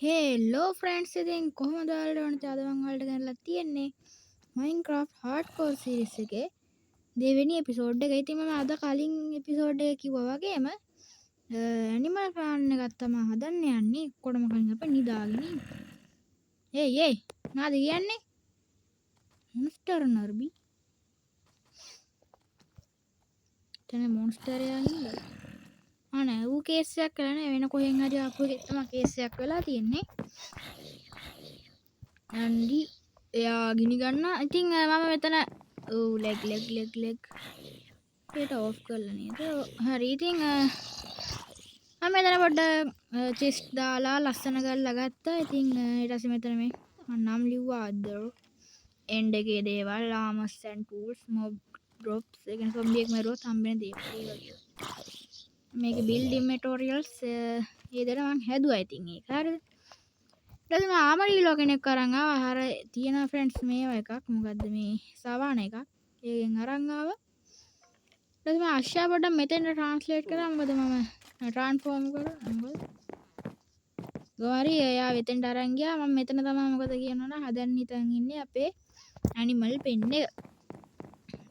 Hello friends ඉතින් කොහොමද ඔයාලට ඕන අද මම ඔයාලට ගෙනල්ලා තියෙන්නේ Minecraft hardcore series එකේ දෙවෙනි එපිසෝඩ් එක. ඉතින් මම අද කලින් එපිසෝඩ් එකේ කිව්වා වගේම ඇනිමල් ෆාම් එකක් තමයි හදන්න යන්නේ. කොටම කලින් අපි නිදාගෙන ඉන්න. ඒයි මොනවද කියන්නේ? මොන්ස්ටර් නර්බි. තන මොන්ස්ටර් එකක් ඉන්නද? අනේ ඌ කේස් එකක් කරලා නෑ වෙන කොහෙන් හරි ආපු එකක් තමයි කේස් එකක් වෙලා තියෙන්නේ. ඇන්ඩි එයා ගිනි ගන්නවා. ඉතින් මම මෙතන ලෙග් ඒක ඕෆ් කරලා නේද? හරි ඉතින් මම මෙතන පොඩ්ඩක් චෙස්ට් දාලා ලස්සන කරලා ගත්තා. ඉතින් ඊට පස්සේ මෙතන මේ මම නම් ලිව්වා අදර් එන්ඩ් එකේ දේවල් ආමස් ඇන්ඩ් ටූල්ස් මොබ් ඩ්‍රොප්ස් ඒ කියන්නේ සොම්බි එක මරුවොත් හම්බෙන දේවල් ඒ වගේ. මේක බිල්ඩින් මෙටීරියල්ස් ඒ දෙන මම හැදුවා. ඉතින් ඒක හරිද? ඊට පස්සේ මම ආමරි ලෝ කෙනෙක් අරන් ආවා. අර තියෙන ෆ්‍රෙන්ඩ්ස් මේවා එකක් මොකද්ද මේ සවාන එකක්. ඒකෙන් අරන් ආවා. ඊට පස්සේ මම අශ්යා පොඩ්ඩක් මෙතෙන්ට ට්‍රාන්ස්ලේට් කරා. මොකද මම ට්‍රාන්ස්ෆෝම් කරා. මොකද ගෝරි එයා වෙතෙන්ට අරන් ගියා. මම මෙතන තමයි මොකද කියනවනම් හදන්න හිතන් ඉන්නේ අපේ ඇනිමල් පෙන් එක.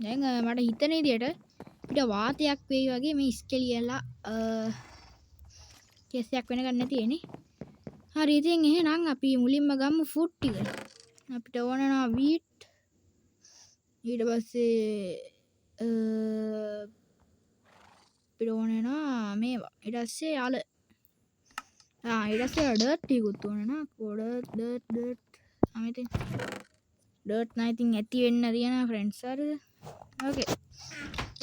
දැන් මට හිතන විදියට අපිට වාතයක් වෙයි වගේ මේ ස්කෙලියලා කෙස්යක් වෙන ගන්න තියෙන්නේ. හරි ඉතින් එහෙනම් අපි මුලින්ම ගමු ෆුඩ් ටික. අපිට ඕන වෙනවා වීට්. ඊට පස්සේ අපිට ඕන වෙනවා මේවා. ඊට පස්සේ අල. ඊට පස්සේ ඩර්ට් ටිකුත් ඕන වෙනවා. ඩර්ට්. අමිතින් ඩර්ට් නම් ඉතින් ඇති වෙන්න තියෙනවා ෆ්‍රෙන්ඩ්ස් හරිද? ඕකේ.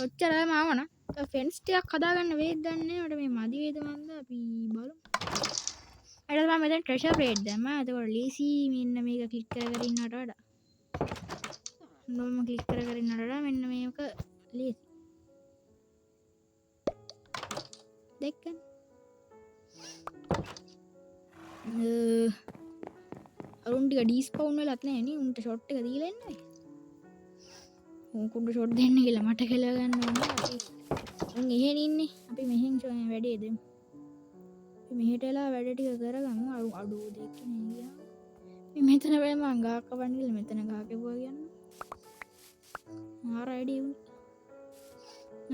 ඔච්චරම ආවනම් ෆෙන්ස් ටිකක් හදාගන්න වේද දන්නේ නැහැ. මට මේ මදි වේද මන්ද අපි බලමු. ඊට පස්සේ මම මෙතන ට්‍රෙෂර් ප්ලේට් දැම්මා. එතකොට ලීසි මෙන්න මේක ක්ලික් කර කර ඉන්නවට වඩා නෝම ක්ලික් කර කර ඉන්නවට වඩා මෙන්න මේක ලීසි. දෙකන් අරුන් ටික ඩිස්පවුන් වෙලත් නැහැ නේ. උන්ට ෂොට් එක දීලා එන්නේ. උන් කුඩු ෂොට් දෙන්න කියලා මට කියලා ගන්න ඕනේ. අපි උන් එහෙන් ඉන්නේ. අපි මෙහෙන් වැඩේ දෙමු. අපි මෙහෙට එලා වැඩ ටික කරගමු. අඩු දෙකකින් ගියා. මේ මෙතන වෙයි මං ගහක් කපන්න ගිහලා මෙතන ගහ කෙවුවා කියන්නේ. මාර අයිඩිය උන්.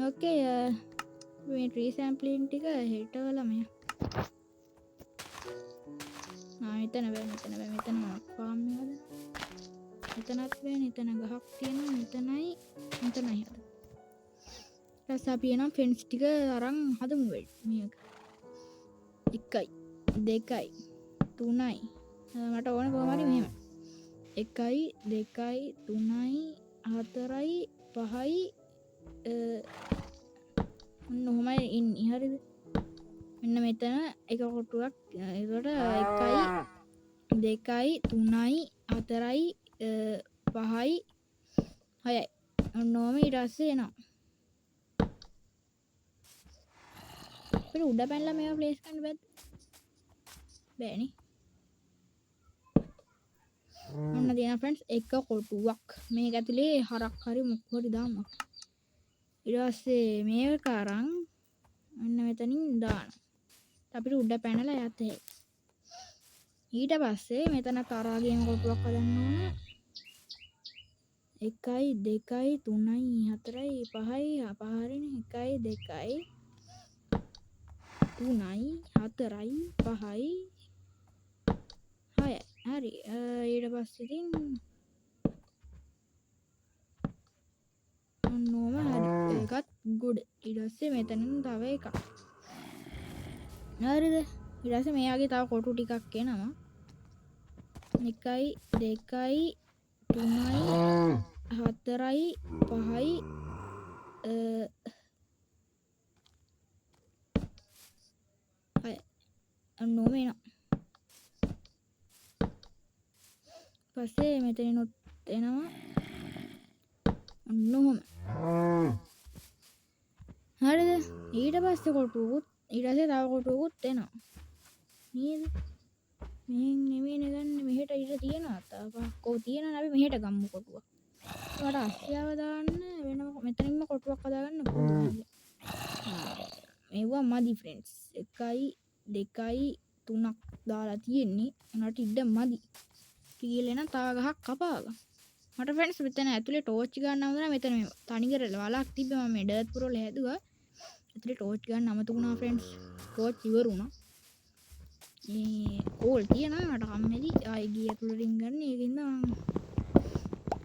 ඕකේ මේ ට්‍රී සැම්ප්ලින් ටික හෙට වල මෙයා මෙතන මොකක් ෆාම් එකද? මෙතනත් වෙන එතන ගහක් තියෙනවා. මෙතනයි හද. ඊට අපි එනම් ෆෙන්ස් ටික අරන් හදමු මේක. 1 2 3යි මට ඕනේ කොහොම හරි මෙහෙම 1 2 3යි 4යි 5යි ඔන්නෝමයි ඉන්නේ හරිද? මෙන්න මෙතන එක කොටුවක්. ඒකට 1 2 3යි 4යි 5යි 6යි ඔන්නෝම ඊට පස්සේ එනවා. අපිට උඩ පැනලා මේවා ප්ලේස් කරන්න බෑද? බෑනේ. ඔන්න තියෙනවා ෆ්‍රෙන්ඩ්ස් එක කොටුවක්. මේක ඇතුලේ හරක් හරි මොකක් හරි දාමු. ඊට පස්සේ මේක අරන් මෙන්න මෙතනින් දාන්න. අපිට උඩ පැනලා යත් හැකියි. ඊට පස්සේ මෙතන තරාගේම කොටුවක් හදන්න ඕන. 1 2 3යි 4යි 5යි 5 හරිනේ 1 2 3යි 4යි 5යි 6යි හරි. ඊට පස්සේ ඉතින් ඔන්නෝම හරි. ඒකත් ගුඩ්. ඊට පස්සේ මෙතනින් තව එකක්. හරිද? ඊට පස්සේ මේ වගේ තව කොටු ටිකක් එනවා. 1 2 3යි 4යි 5යි ඔන්නෝම එනවා. පස්සේ මෙතනිනුත් එනවා. ඔන්නෝම. හරිද? ඊට පස්සේ කොටුවකුත් ඊට පස්සේ තව කොටුවකුත් එනවා. නේද? මෙහෙන් නෙමෙයිනේ ගන්න. මෙහෙට ඊට තියෙනවා. තව පහක් ඔව් තියෙනවා. අපි මෙහෙට ගම්මු කොටුවක්. මට අස්සියාව දාන්න වෙන මෙතනින්ම කොටුවක් හදාගන්න පුළුවන්. මේවා මදි ෆ්‍රෙන්ඩ්ස්. 1 2 3ක් දාලා තියෙන්නේ. උනාට ඉඩ මදි. කියලා නම් තව ගහක් කපාගමු. මට ෆ්‍රෙන්ඩ්ස් මෙතන ඇතුලේ ටෝච් ගන්න අවුනා මෙතන මේ තනිකර වලක් තිබ්බ මම මේ ඩර්ට් පුරවල හැදුවා. ඇතුලේ ටෝච් ගන්න අමතකුණා ෆ්‍රෙන්ඩ්ස්. ටෝච් ඉවරුණා. මේ කෝල් තියනවා මට කම්මැලි. ආයි ගිය ඇතුලේ රින් ගන්න. ඒකින්ද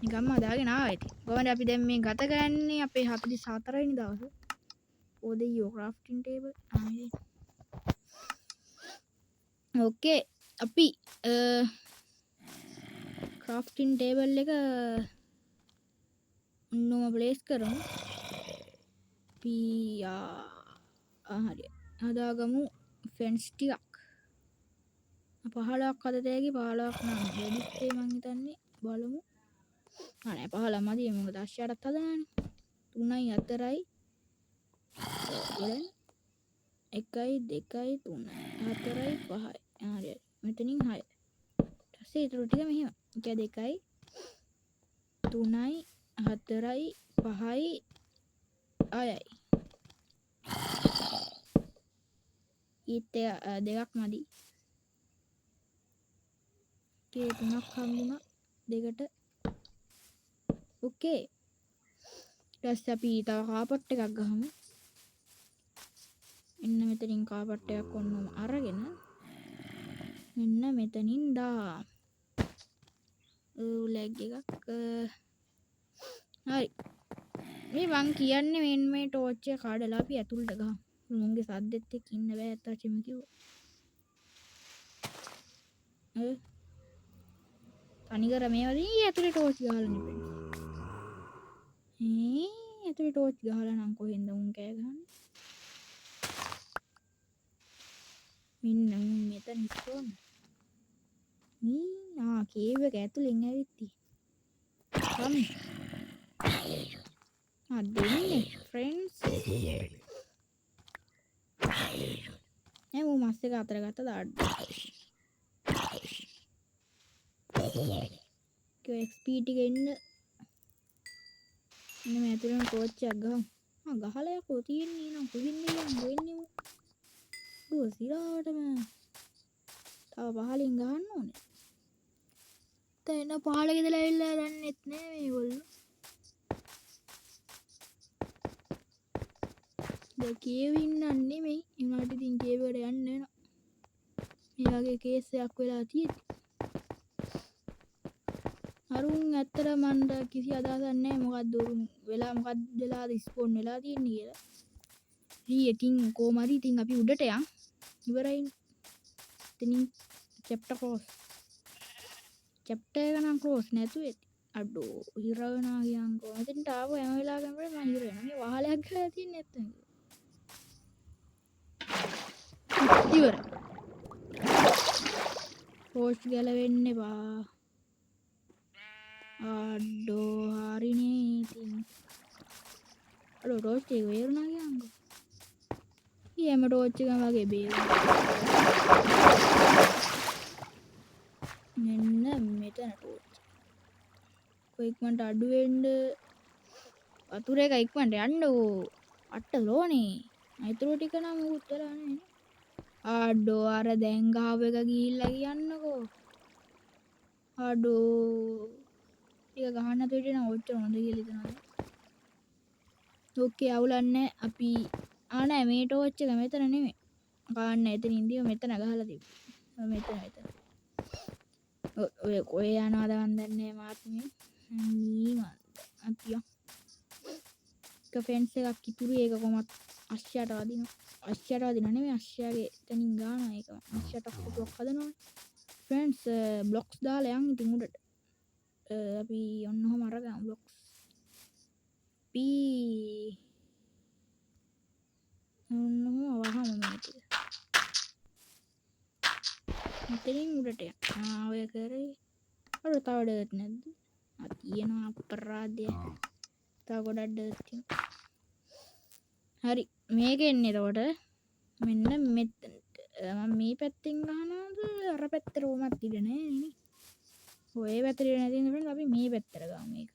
නිකම්ම දාගෙන ආවා ඉතින්. කොහොමද අපි දැන් මේ ගත කරන්නේ අපේ 44 වෙනි දවසේ. ඕදෙයෝ ක්‍රාෆ්ටින් ටේබල්. ඕකේ අපි ක්‍රාෆ්ටින් ටේබල් එක ඔන්නම ප්ලේස් කරමු. හරි. හදාගමු ෆෙන්ස් ටිකක්. 15ක් හද තෑගි 15ක් නම් වැඩිස්සේ මං හිතන්නේ බලමු. නෑ 15 මදි මොකද අශ්‍යයටත් හදනනේ. 3යි 4යි 1යි 2යි 3යි 4යි 5යි. හරි. මෙතනින් 6. ඊට පස්සේ ඊටු ටික මෙහෙම. 1 2යි 3යි 4යි 5යි 6යි. ඊට දෙකක් මදි. ඒ තුනක් හම්බුණා දෙකට. ඕකේ. ඊට අපි තව කාපට් එකක් ගහමු. එන්න මෙතනින් කාපට් එකක් ඔන්නම අරගෙන මෙන්න මෙතනින් දාමු. ලැග් එකක්. හරි. මේ මං කියන්නේ මේ ටෝච් එක කඩලා අපි ඇතුළට ගහමු. මුන්ගේ සද්දෙත් එක්ක ඉන්න බෑ අතචෙම කිව්වා. තනිකර මේවා දී ඇතුලේ ටෝච් ගහලා නෙපෙන්නේ. ඇතුලේ ටෝච් ගහලා නම් කොහෙන්ද උන් කෑ ගහන්නේ? මෙන්න මෙතන ඉස්සෝන. කේව් එක ඇතුලෙන් ඇවිත් තියෙන්නේ. දෙන්නේ ෆ්‍රෙන්ඩ්ස්. මූ මස් එක අතර ගත්ත දාන්න. XP ටික එන්න. ඉන්න මේ ඇතුලේම ටෝච් එකක් ගහමු. ගහලා යකෝ තියෙන්නේ නම් කොහෙන්ද යන්නේ? සිරාටම තව පහලින් ගහන්න ඕනේ. දැන් පහල ගෙදලා ඇවිල්ලා දන්නෙත් නෑ මේගොල්ලෝ. දැන් කියවින්නන් නෙමෙයි. උනාට ඉතින් කේවකට යන්න වෙනවා. මේ වගේ කේස් එකක් වෙලා තියෙද්දි. අරුන් ඇත්තට මන්ද කිසි අදහසක් නැහැ මොකද්ද උරුන් වෙලා මොකද්ද වෙලාද ස්පෝන් වෙලා තියෙන්නේ කියලා. ඉතින් කොහොම හරි ඉතින් අපි උඩට යන්. ඉවරයි. ඉතින් චැප්ටර් ක්ලෝස්. චැප්ටර් එක නම් ක්ලෝස් නැතුව ඇති. අඩෝ හිර වෙනවා කියන්කෝ. මෙතනට ආව හැම වෙලාවකම මම හිර වෙනවා. මේ වහලයක් ගහලා තියන්නේ නැත්තම්. ඉවර. ටෝච් ගැලවෙන්න එපා. අඩෝ හරිනේ ඉතින්. අඩෝ ටෝච් එක වේරුණා කියන්කෝ. ඊයම ටෝච් එක වගේ බේරුණා. මෙන්න මෙතන ටෝච්. ඉක්මනට අඩු වෙන්න වතුර එක ඉක්මනට යන්න ඕ. අට ලෝනේ. අයිතුරු ටික නම් උත්තරා නේ. අඩෝ අර දැන් ගාව එක ගිහිල්ලා කියන්නකෝ. අඩෝ ටික ගහන්න නැතුව ඉන්න ඔච්චර හොඳ කියලා හිතනවා. ඕකේ අවුලන්නේ අපි නෑ මේ ටෝච් එක මෙතන නෙමෙයි. ගන්න එතන ඉඳිව මෙතන ගහලා තිබ්බා. මෙතන. ඔය කොහේ යනවද මන් දන්නේ මාත් මේ. අපි එක ෆෙන්ස් එකක් ඉතුරු ඒක කොහොමත් අශ්‍යයට වදිනවා. අශ්‍යයට වදිනා නෙමෙයි අශ්‍යගේ එතනින් ගානවා ඒක. අශ්‍යයට කොටුවක් හදනවනේ. ෆ්‍රෙන්ඩ්ස් බ්ලොක්ස් දාලා යන් ඉතින් උඩට. අපි ඔන්නෝම අරගමු බ්ලොක්ස්. ඔන්නෝම වහමු මේක. මෙතනින් උඩට යන්න. ඔය කරේ. අර තව ඩර්ට් නැද්ද? තියෙනවා අපරාධය. තව ගොඩක් ඩර්ට් තියෙනවා. හරි මේක එන්නේ එතකොට මෙන්න මෙතනට. මම මේ පැත්තෙන් ගහනවාද අර පැත්තට කොහොමත් ඉඩ නැහැ නේ. ඔය පැත්තට නැති ඉඳන් අපි මේ පැත්තට ගමු මේක.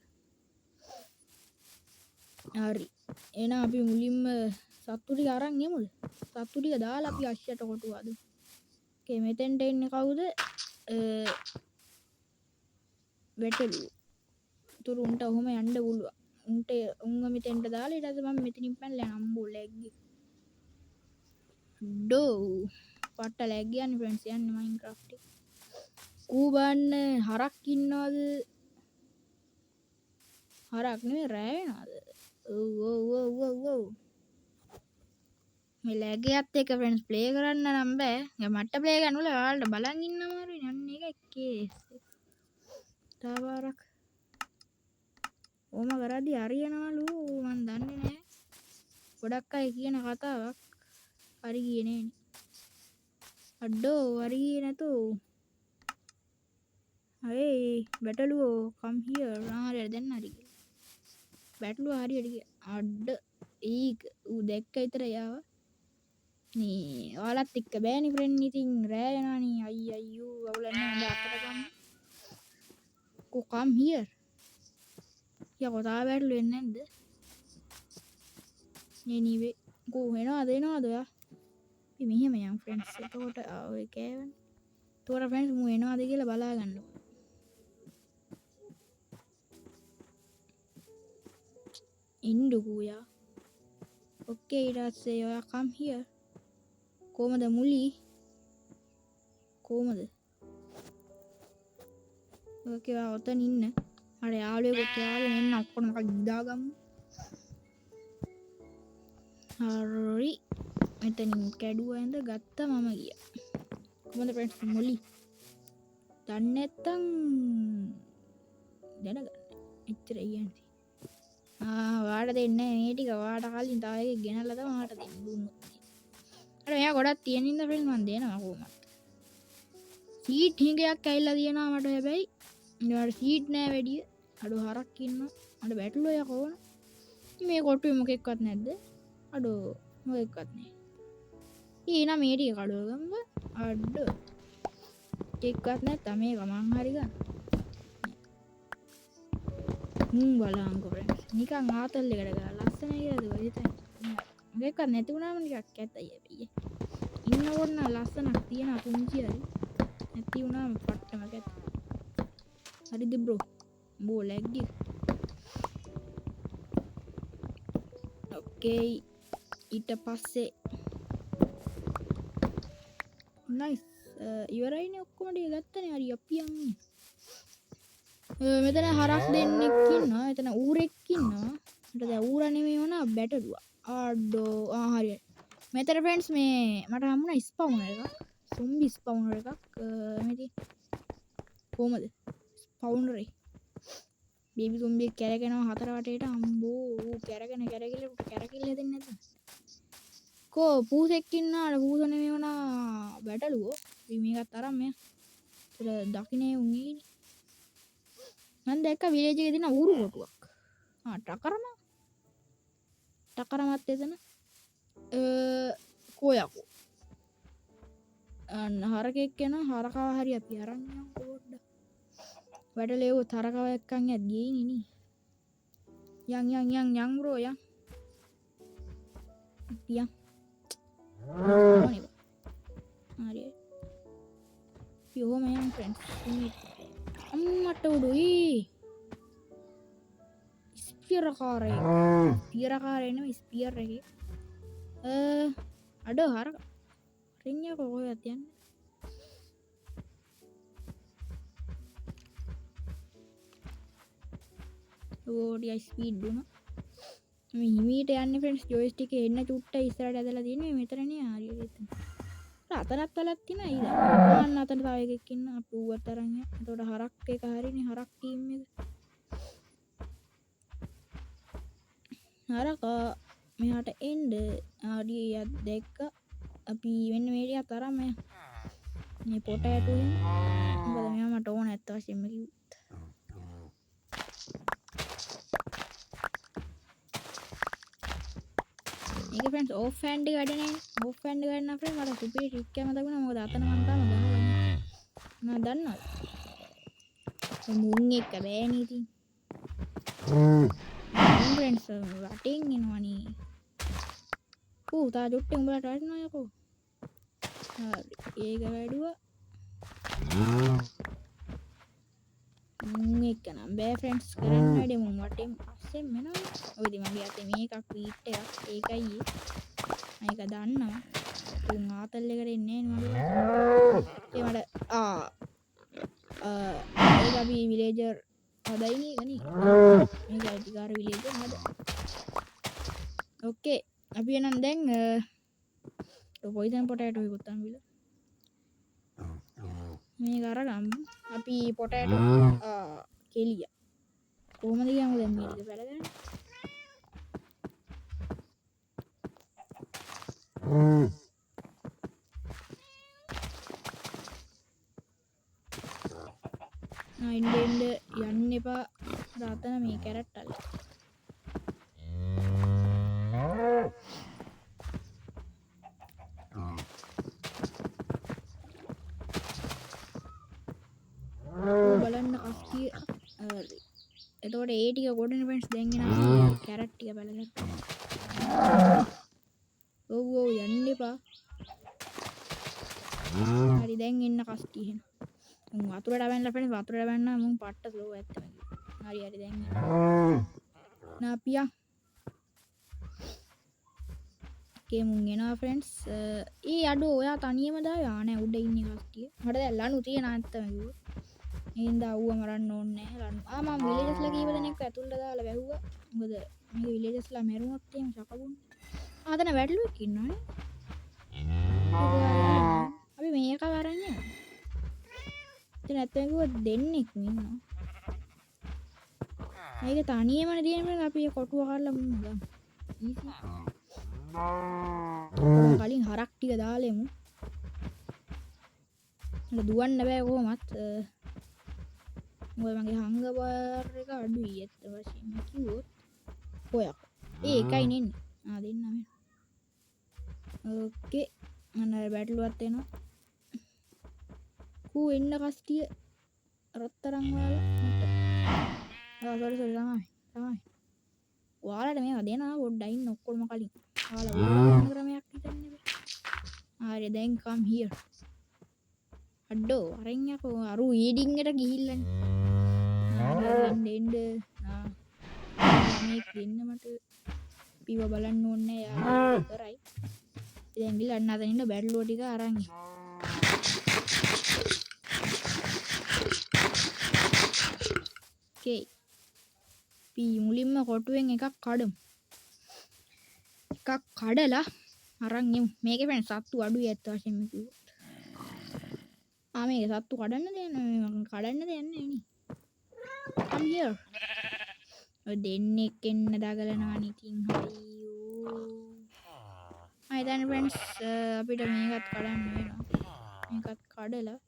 හරි. එහෙනම් අපි මුලින්ම සත්තු ටික අරන් යමුද? සත්තු ටික දාලා අපි අශ්‍යයට කොටුව අදමු. ඕකේ මෙතෙන්ට එන්නේ කවුද? වැටලු. උතුරු උන්ට ඔහොම යන්න පුළුවන්. උන්ට උන්ව මෙතෙන්ට දාලා ඊට පස්සේ මම මෙතනින් පැනලා යන අම්බෝ ලැග්ගේ. ඩෝ පට්ට ලැග් යන්නේ ෆ්‍රෙන්ඩ්ස් යන්නේ මයින්ක්‍රාෆ්ට් එක. කූබන්න හරක් ඉන්නවද? හරක් නෙවෙයි රෑ වෙනවද? ඔව්. මේ ලැග් එකත් එක්ක ෆ්‍රෙන්ඩ්ස් ප්ලේ කරන්න නම් බෑ. මට ප්ලේ කරන්න ඕල ඔයාලට බලන් ඉන්න අමාරුයි. අන්න ඒක කේස්. තාවාරක් ඕම කරද්දි හරියනවලු මන් දන්නේ නෑ. ගොඩක් අය කියන කතාවක් හරි ගියේ නෑනේ. අඩෝ හරි ගියේ නැතෝ. hey බැටළුවෝ come here. හරියට දැන් හරි ගියා. බැටළුවා හරියට ගියා. අඩ ඒක ඌ දැක්ක විතර යාව. නේ ඔයාලත් එක්ක බෑනේ ෆ්‍රෙන්ඩ්. ඉතින් රෑ වෙනවනේ. අයියෝ අවුලන්නේ හොඳ අතට ගන්න. කො come here. යකෝ තා බැටළු වෙන්නේ නැද්ද? anyway කො එනවද ඔයා? අපි මෙහෙම යන් ෆ්‍රෙන්ඩ්ස්. එතකොට ඔය කෑවනේ. එතකොට ෆ්‍රෙන්ඩ්ස් මු එනවද කියලා බලා ගන්න. ඉන්දුකෝ යා. ඕකේ ඊට පස්සේ ඔයා come here. කොහමද මුලි? කොහමද? ඕකේ ඔයා ඔතන ඉන්න. අර යාළුවෙකුත් යාළුවෙන් එන්න ඔක්කොම ඉදාගමු. හරි. මෙතනින් කැඩුවා ඇඳ ගත්තා මම ගියා. කොහමද ෆ්‍රෙන්ඩ්ස් මුලි? දන්නේ නැත්තම් දැනගන්න. එච්චර කියන්නේ. වාට දෙන්නේ මේ ටික වාට කලින් තව එකක් ගෙනල්ලා තමයි වාට දෙන්න දුන්නොත්. අර එයා ගොඩක් තියෙන ඉඳ ෆ්‍රෙන්ඩ් මන් දෙනවා කොහොමද? සීට් හිඟයක් ඇවිල්ලා තියෙනවා මට හැබැයි. ඊට සීට් නෑ වැඩි. අඩෝ හරක් ඉන්නවා. අඩ බැටළුවා යා කොහොන? මේ කොටුවේ මොකෙක්වත් නැද්ද? අඩෝ මොකෙක්වත් නෑ. ඊනා මේ ටික කඩුව ගම්ම. අඩෝ එක්කත් නැත්නම් මේක මං හරි ගන්න. බලංකො ෆ්‍රෙන්ඩ්ස්. නිකන් ආතල් එකට ගාලා ලස්සනයි කියලාද ඔය හිතන්නේ. මේක නැති වුණාම ටිකක් කැතයි හැබැයි. ඉන්නකොට නම් ලස්සනක් තියෙනවා පුංචි හරි. නැති වුණාම පට්ටම කැත. හරිද බ්‍රෝ? බෝ ලැග්ගි. ඕකේ ඊට පස්සේ නයිස් ඉවරයිනේ ඔක්කොම ටික ගත්තනේ. හරි අපි යන්නේ. මෙතන හරක් දෙන්නෙක් ඉන්නවා. මෙතන ඌරෙක් ඉන්නවා. මට දැන් ඌරා නෙමෙයි වුණා බැටළුවා. ආඩෝ හරියට. මෙතන ෆ්‍රෙන්ඩ්ස් මේ මට හම්බුණා ස්පවුනර් එකක්. සොම්බි ස්පවුනර් එකක්. මෙතන කොහමද? ස්පවුනරේ. බේබි සොම්බි කැරගෙනවා හතර වටේට. අම්බෝ ඌ කැරගෙන කැරකිල්ල දෙන්නේ නැද්ද? කෝ පූසෙක් ඉන්නාට පූස නෙමෙයි වුණා බැටළුවෝ. මේකත් අරන් මෙයා. ඒතර දකින්නේ උන්නේ මන් දැක්ක විලේජ් එකේ තියෙන ඌරු කොටුවක්. ටකරමත් එතන. කොයකෝ. අන්න හරකෙක් එන හරකව හරි අපි අරන් යමු පොඩ්ඩක්. වැඩලේව තරකව එක්කන් යත් ගේන්නේ නේ. යන් බ්‍රෝ යන්. යන්. හරි. යෝම යන් ෆ්‍රෙන්ඩ්ස්. අම්මට උඩුයි ස්පියරකාරය නෙමෙයි ස්පියර් එකේ. අඩ හරක රින්ග කොහෙවත් යන්නේ. Audio speed දුනා. මේ හිමීට යන්නේ ෆ්‍රෙන්ඩ්ස්. ජොයිස්ටික් එකේ එන්න චුට්ට ඉස්සරහට ඇදලා තියෙන්නේ මෙතනනේ හරියට එතන. අතනත් වලක් තියෙනවා ඊළඟ. අන්න අතන තව එකෙක් ඉන්න අපි ඌවත් අරන් යන්න. එතකොට හරක් එක හරිනේ හරක් ටීම් එක. හරකා මෙහාට එන්න ආඩියක් දැක්ක. අපි වෙන්න මේ ටිකත් අරන් මේ පොට ඇටුවෙන්. මොකද මෙයා මට ඕන ඇත්ත වශයෙන්ම කිව්වා. ඒක ෆ්‍රෙන්ඩ්ස් ඕෆ් හෑන්ඩ් එක වැඩ නැහැ. ඕෆ් හෑන්ඩ් එක ගන්න ෆ්‍රෙන්ඩ් මට සුපිරි ට්‍රික් එකක් මතක වුණා. මොකද අතන මම තාම ගහලා නෑ. දන්නවද? මුන් එක බෑනේ ඉතින්. ෆ්‍රෙන්ඩ්ස් වටින් එනවනේ. තා ජොට්ටේ උඹලට වටිනවා යකෝ. හරි ඒක වැඩුවා එක නම් බෑ ෆ්‍රෙන්ඩ්ස් කරන්න වැඩේ මුන් වටෙන් අස්සෙන් මෙනවා ඔය ඉතින් මගේ අතේ මේකක් වීට් එකක් ඒකයි මේක දන්නවා තුන් ආතල් එකට එන්නේ නෑ මගේ ඒ මට ඒක අපි විලේජර් හදයිනේ ගනි මේක අයිතිකාර විලේජර් හද ඕකේ අපි එනම් දැන් පොයිසන් පොටෑටෝ එකකුත් අම්බිලා මේ කරගම් අපි පොටෑටෝ කෙලිය කොහොමද කියමු දැන් මේක පැලගන්න ඉන්ඩ යන්න එපා රාතන මේ කැරට්ටල්ල බලන්න කස්ටිය එතකොට ඒ ටික ගොඩන ෆ්‍රෙන්ඩ්ස් දැන්ගෙන කැරට් ටික බලගන්න ඔව් ඔව් යන්න එපා හරි දැන් එන්න කස්ටිය එහෙනම් මුන් වතුරට වැන්නලා ෆ්‍රෙන්ඩ්ස් වතුරට වැන්නා මුන් පට්ට ස්ලෝ ඇත්තම හරි හරි දැන් නාපියා කේ මුන් එනවා ෆ්‍රෙන්ඩ්ස් ඒ අඩෝ ඔයා තනියම දාලා නෑ උඩ ඉන්නේ කස්ටිය මට දැන් ලනු තියෙන නැත්තම කිව්වා එහෙනම් ඌව මරන්න ඕනේ නෑ ලනු මම විලේජස්ලා කීප දෙනෙක් ඇතුළට දාලා වැහුවා මොකද මේ විලේජස්ලා මැරුණොත් එහෙම සකබුන් ආතන වැටලුවෙක් ඉන්නවනේ අපි මේක වරන් යනවා ඉතින් නැත්තම් කිව්වා දෙන්නෙක් ඉන්නවා මේක තනියමනේ තියෙන්නේ අපි කොටුව කරලා මුන් ගමු ඊසි කලින් හරක් ටික දාලෙමු මට දුවන්න බෑ කොහොමත් මොකද මගේ හංග බාර් එක අඩුයි ඇත්ත වශයෙන්ම කිව්වොත් ඔයක් ඒකයි නෙන්නේ දෙන්න මේ ඕකේ මම බැටළුවත් එනවා කූ එන්න කස්ටිය රත්තරන් වල මට සෝරි තමයි ඔයාලට මේවා දෙනවා පොඩ්ඩක් ඉන්න ඔක්කොම කලින් ඔයාලා වෙන ක්‍රමයක් හිතන්නේ බෑ හරි දැන් come here අඩෝ අරන් යකෝ අරු ඊඩින් එකට ගිහිල්ලානේ එන්න මේක දෙන්න මට පිව බලන්න ඕනේ යාළුවා ඉතරයි දැන් ගිහලා අන්න ඉන්න බැටළුව ටික අරන් ඕකේ පී මුලින්ම කොටුවෙන් එකක් කඩමු එකක් කඩලා අරන් යමු මේකේ වෙන සත්තු අඩුයි ඇත්ත වශයෙන්ම කිව්වොත් මේක සත්තු කඩන්න දෙන්නේ මම කඩන්න දෙන්නේ නේ come here ඔය දෙන්නෙක් එන්න දගලනවා ඉතින් හයියෝ දැන් ෆ්‍රෙන්ඩ්ස් අපිට මේකත් කඩන්න වෙනවා මේකත් කඩලා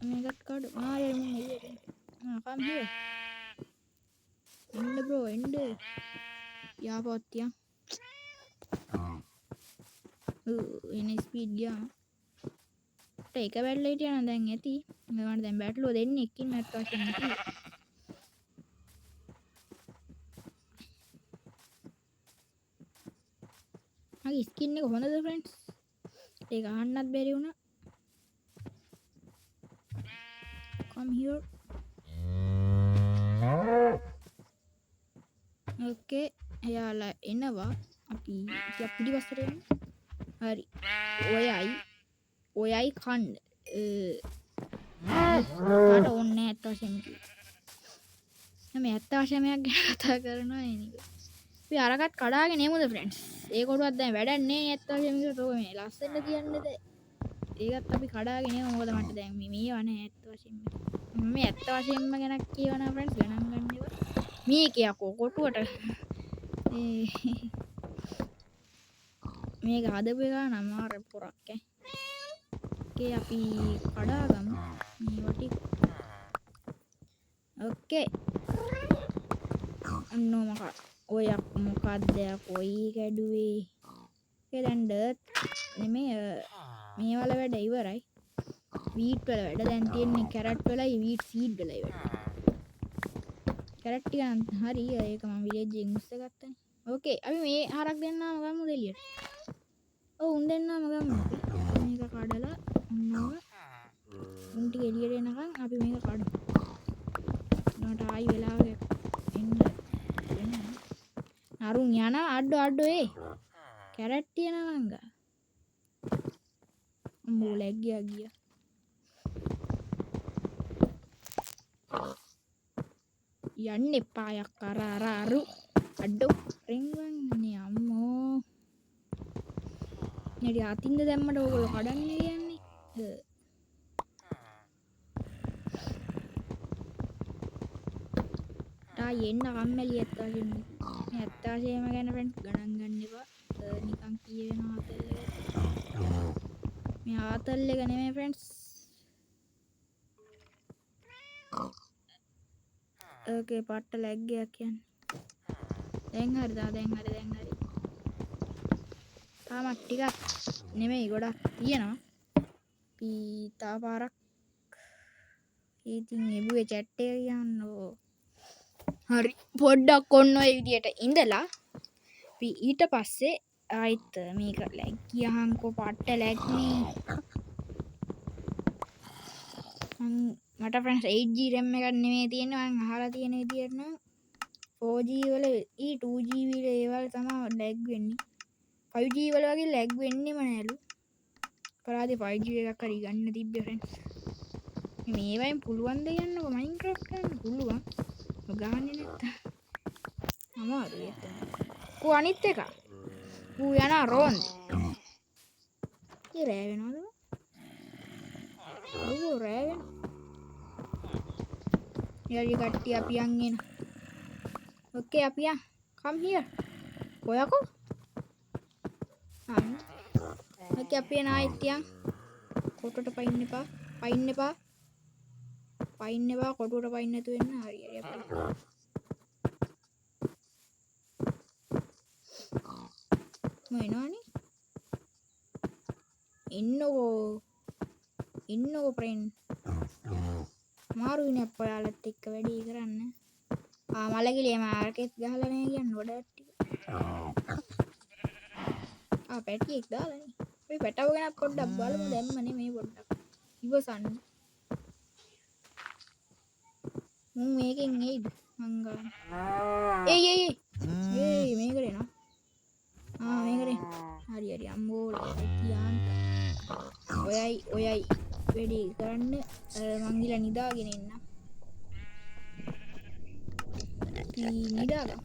මේකත් කඩ මාරේ මම එළියට come here එන්න බ්‍රෝ එන්න යාපොත්තියා එන ස්පීඩ් ගියා ඒක වැල්ල හිටියා නම් දැන් ඇති මම දැන් බැටළුව දෙන්නෙක් ඉන්න නැත් වශයෙන් කිව්වා මගේ ස්කින් එක හොඳද ෆ්‍රෙන්ඩ්ස් ඒක අහන්නත් බැරි වුණා come here ඕකේ එයාලා එනවා අපි ටිකක් පිටිපස්සට යමු හරි ඔයයි කන්න මට ඕනේ ඇත්ත වශයෙන්ම කිව්වා මම ඇත්ත වශයෙන්මයක් ගැන කතා කරනවා එනික අපි අරකට කඩාගෙන එමුද ෆ්‍රෙන්ඩ්ස් ඒ කොටුවක් දැන් වැඩක් නෑ ඇත්ත වශයෙන්ම කිව්වොත් ඔය මේ ලස්සනට තියන්නද ඒකත් අපි කඩාගෙන එමු මොකද මට දැන් මේවා නෑ ඇත්ත වශයෙන්ම මම ඇත්ත වශයෙන්ම ගැනක් කියවනවා ෆ්‍රෙන්ඩ්ස් ගණන් ගන්න ඒවා මේක යකෝ කොටුවට මේක හදපු එක නම් අර පොරක් ඕකේ අපි කඩාගමු මේ වටි ඕකේ අන්නෝ ඔය මොකක්ද කොයි කැඩුවේ ඒ දැන් ඩර්ට් නෙමෙයි මේ වල වැඩ ඉවරයි වීට් වල වැඩ දැන් තියෙන්නේ කැරට් වලයි වීට් සීඩ් වලයි වැඩ කැරට් ටික නම් හරි ඒක මම විලේජ් එකෙන් උස්ස ගත්තනේ ඕකේ අපි මේ හරක් දෙන්නාම ගමු දෙලියට උන් දෙන්නම ගමු අපි. මේක කඩලා ඔන්නෝම උන් ටික එළියට එනකන් අපි මේක කඩමු. නෝට ආයි වෙලාවක එන්න වෙනවා. නරුන් යන අඩ ඒ කැරට් තියනවා නංග. අම්බෝ ලැග් ගියා. යන්න එපා යක්කර අරු අඩෝ රෙන්වන්නේ අම්මෝ. නෙඩි අතින්ද දැම්මට ඕගොල්ලෝ කඩන්නේ කියන්නේ. එන්න කම්මැලි ඇත්තාවශයෙන් මේ ඇත්තාවශයෙන්ම ගැන ෆ්‍රෙන්ඩ්ස් ගණන් ගන්න එපා. නිකන් කියවෙන ආතල් එක. මේ ආතල් එක නෙමෙයි ෆ්‍රෙන්ඩ්ස්. ඕකේ පට්ට ලැග් එකක් කියන්නේ. දැන් හරි. තාමත් ටිකක් නෙමෙයි ගොඩක් තියෙනවා. පීතා පාරක්. ඉතින් එබුවේ chat එක කියන්නෝ. හරි පොඩ්ඩක් ඔන්න ඔය විදියට ඉඳලා අපි ඊට පස්සේ ආයිත් මේක ලැග් ගියහන්කෝ පට්ට ලැග් නේ. මට ෆ්‍රෙන්ඩ්ස් 8G RAM එකක් නෙමෙයි තියෙන්නේ මම අහලා තියෙන විදියට නම් 4G වල 2GB වල ඒවල් තමයි ලැග් වෙන්නේ. 5G වල වගේ ලැග් වෙන්නෙම නෑලු. පරාදේ 5G එකක් හරි ගන්න තිබ්බේ ෆ්‍රෙන්ඩ්ස්. මේවයින් පුළුවන් ද යන්නකො Minecraft ගන්න පුළුවන්. ගහන්නේ නැත්නම් අමාරුයි එතන. කෝ අනිත් එක. ඌ යනා රෝන්ද. ඒ රෑ වෙනවද? ඌ රෑ වෙන. යාලි කට්ටිය අපි යන් එන. ඕකේ අපි යන්. come here. කොයකෝ? ඕකේ අපි යන ආයිත් යන්. කොටුවට පයින්න එපා. කොටුවට පයින්න නැතු වෙන්න. හරි අපි. මොනවනේ? ඉන්නකෝ ෆ්‍රෙන්ඩ්. මාරුයිනේ අපයාලත් එක්ක වැඩි කරන්න. මලගිලිය මාර්කෙට් ගහලා නැහැ කියන්නේ වඩාත් ටික. පැටියෙක් දාලානේ. අපි පැටව ගැන පොඩ්ඩක් බලමු දැම්මනේ මේ පොඩ්ඩක්. ඉවසන්න. මුන් මේකෙන් එයිද? මං ගන්න. එයි මේකට එනවා. මේකට එන්න. හරි අම්මෝ තියාන්ත. ඔයයි වැඩි කරන්න මං ගිහලා නිදාගෙන ඉන්න. නිදාගන්න.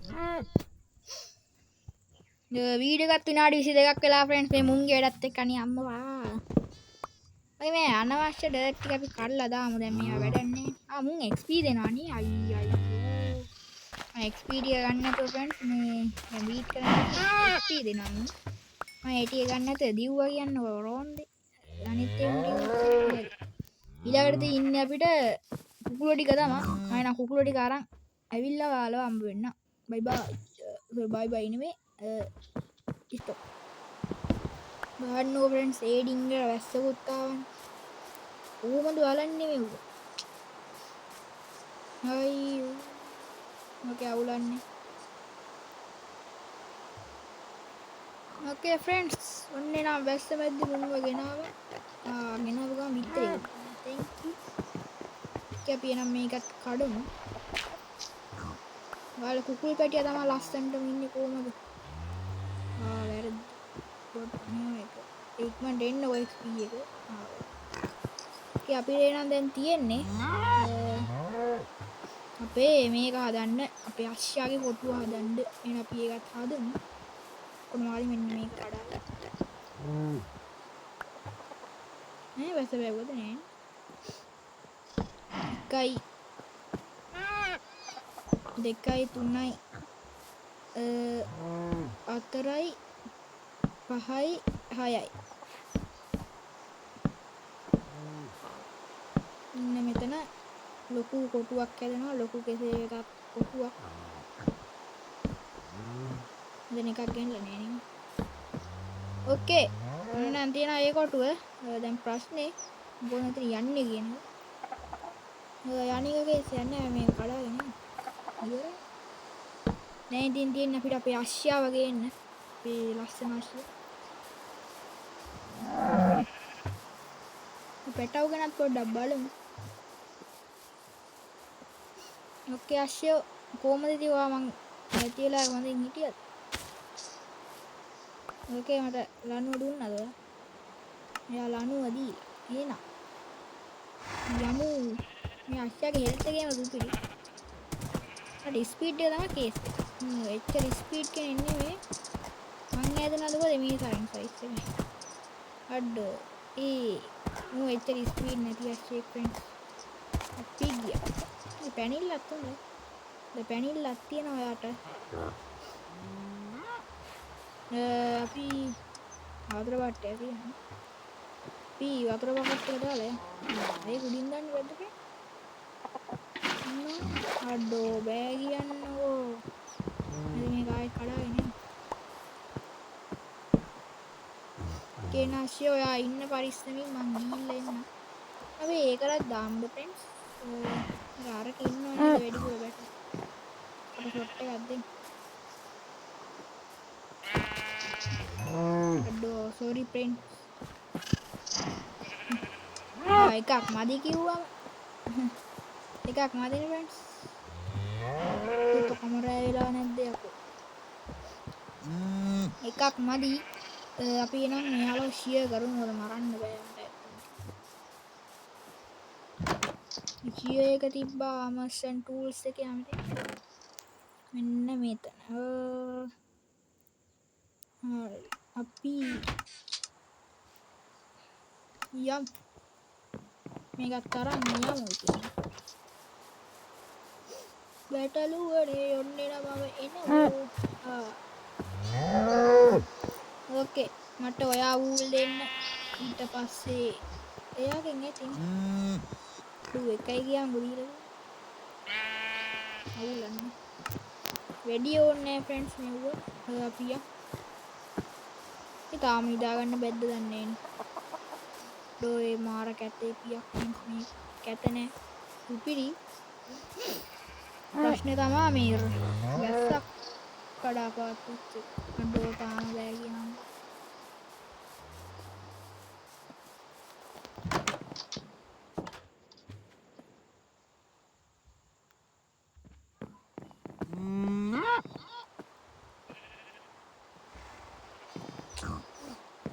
වීඩියෝ එකත් විනාඩි 22ක් වෙලා ෆ්‍රෙන්ඩ්ස් මේ මුන්ගේ වැඩත් එක්ක අනේ අම්මා. ඔය මේ අනවශ්‍ය ඩර්ට් ටික අපි කඩලා දාමු දැන් මේවා වැඩන්නේ. මුන් XP දෙනවා නේ අයියෝ. XP ටික ගන්න නැතුව ෆ්‍රෙන්ඩ්ස් මේ දැන් බීට් කරන්නේ XP දෙනවා. මම ඒටිය ගන්න නැතුව දිව්වා කියන්නේ රෝන්දේ. අනිත් ඒවා ඊළඟට ඉන්නේ අපිට කුකුලෝ ටික තමයි. මම නම් කුකුලෝ ටික අරන් ඇවිල්ලා ඔයාලව හම්බ වෙන්න. බයි නෙමෙයි. stop. ගන්නෝ ෆ්‍රෙන්ඩ්ස් ඒඩින් වල වැස්සකුත් ආවනේ. ඌමද බලන්නේ මේ ඌ. අයියෝ. මොකේ අවුලන්නේ. Okay friends, ඔන්නේ නම් වැස්ස මැද්දේ මුන්ව ගෙනාවා. ගෙනාව ගමන් විතරේ. Thank you. අපි එනම් මේකත් කඩමු. ඔයාලා කුකුල් පැටියා තමයි ලස්සනටම ඉන්නේ කොහමද? වැරදි. ඉක්මනට එන්න ඔය XP එක. අපි එනම් දැන් තියෙන්නේ අපේ මේක හදන්න අපේ අශ්‍යාගේ කොටුව හදන්න. එහෙනම් අපි ඒකත් හදමු. කොහොමද මෙන්න මේක කඩලා. වැස්ස බැවුවද නෑ. 1 2 3 4යි 5යි 6යි. ඉන්න මෙතන ලොකු කොටුවක් හැදෙනවා. ලොකු කෙසේ එකක් කොටුවක්. දැන් එකක් ගෙන්නලා නෑ නේ. ඕකේ. එහෙනම් තියන ඒ කොටුව. දැන් ප්‍රශ්නේ මොකද යන්නේ කියන එක. යන්නේකේ යන්නේ මේ කඩාගෙන. ඉවරයි. දැන් ඉතින් තියෙන අපිට අපේ අශ්‍යාව ගේන්න. අපේ ලස්සන අශ්‍යාව. පැටව ගැනත් පොඩ්ඩක් බලමු. ඕකේ අශ්ෂෝ කොහමද ඉතින් ඔයා මං නැති වෙලා හොඳින් හිටියද? ඕකේ මට ලණුව දුන්නද ඔයා? එයා ලණුව දීලා. එහෙනම් යමු. මේ අශ්ෂයාගේ හෙල්ත් එකේම දුපිරි. අර ස්පීඩ් එක තමයි කේස් එක. එච්චර ස්පීඩ් කෙනෙක් නෙමෙයි. මං හැදුනද මොකද මේ තරම් සයිස් එකයි. අඩෝ මූ එච්චර ස්පීඩ් නැති අශ්ෂයෙක් ෆ්‍රෙන්ඩ්ස්. අපි ගියා. මේ පැනිල්ලක් තුනේ. පැනිල්ලක් තියෙනවා ඔයාට. අපි වතුර බට්ටය තියෙනවා. අපි වතුර බකට් එක දාලා ඒක උඩින් දාන්න බැද්දක. අඩෝ බෑ කියන්නකෝ. මම මේක ආයෙ කඩාගෙන එන්න. කේනාෂි ඔයා ඉන්න පරිස්සමින් මං ගිහිල්ලා එන්න. අපි ඒකලත් දාමුද ෆ්‍රෙන්ඩ්ස්? අරක ඉන්නවනේ වැඩිපුර බැටරි. අර ෂොට් එකක් දෙන්න. අඩෝ සෝරි ෆ්‍රෙන්ඩ්ස්. එකක් මදි කිව්වම එකක් මදිනේ ෆ්‍රෙන්ඩ්ස්. කොහොම රෑ වෙලා නැද්ද යකෝ. එකක් මදි. අපි එනම් මෙයාලව ෂියර් කරමු. මොකද මරන්න බෑ මට ඇත්තටම. ෂියර් එක තිබ්බා Amazon tools එකේ යමිට. මෙන්න මෙතන. අපි යම් මේකත් අරන් යමු ඉතින්. බැටළුවනේ යන්නේ නමම එනවා. ඕකේ මට ඔයා වූල් දෙන්න. ඊට පස්සේ එයාගෙන් ඉතින් එකයි කියන් ගොඩිලා. අවුලන්නේ. වැඩි ඕනේ ෆ්‍රෙන්ඩ්ස් මෙව්ව. අපි යා. ඒ තාම ඉදා ගන්න බැද්ද දන්නේ නෑනේ. ඩෝේ මාර කැතේ පියක් මේ කැත නෑ. උපිරි. ප්‍රශ්නේ තමා මේ වැස්සක් කඩාපාත් වෙච්ච. අඩෝ තාම බෑ කියනවා.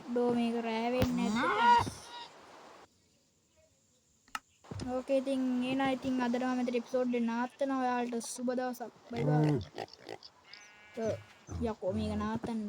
ඩෝ මේක රෑ වෙන්නේ නැද්ද? ඕකේ ඉතින් එන ඉතින් අදට මම මෙතන එපිසෝඩ් එක නවත්තනවා. ඔයාලට සුබ දවසක්. බයි බයි. යකෝ මේක නවත්තන්න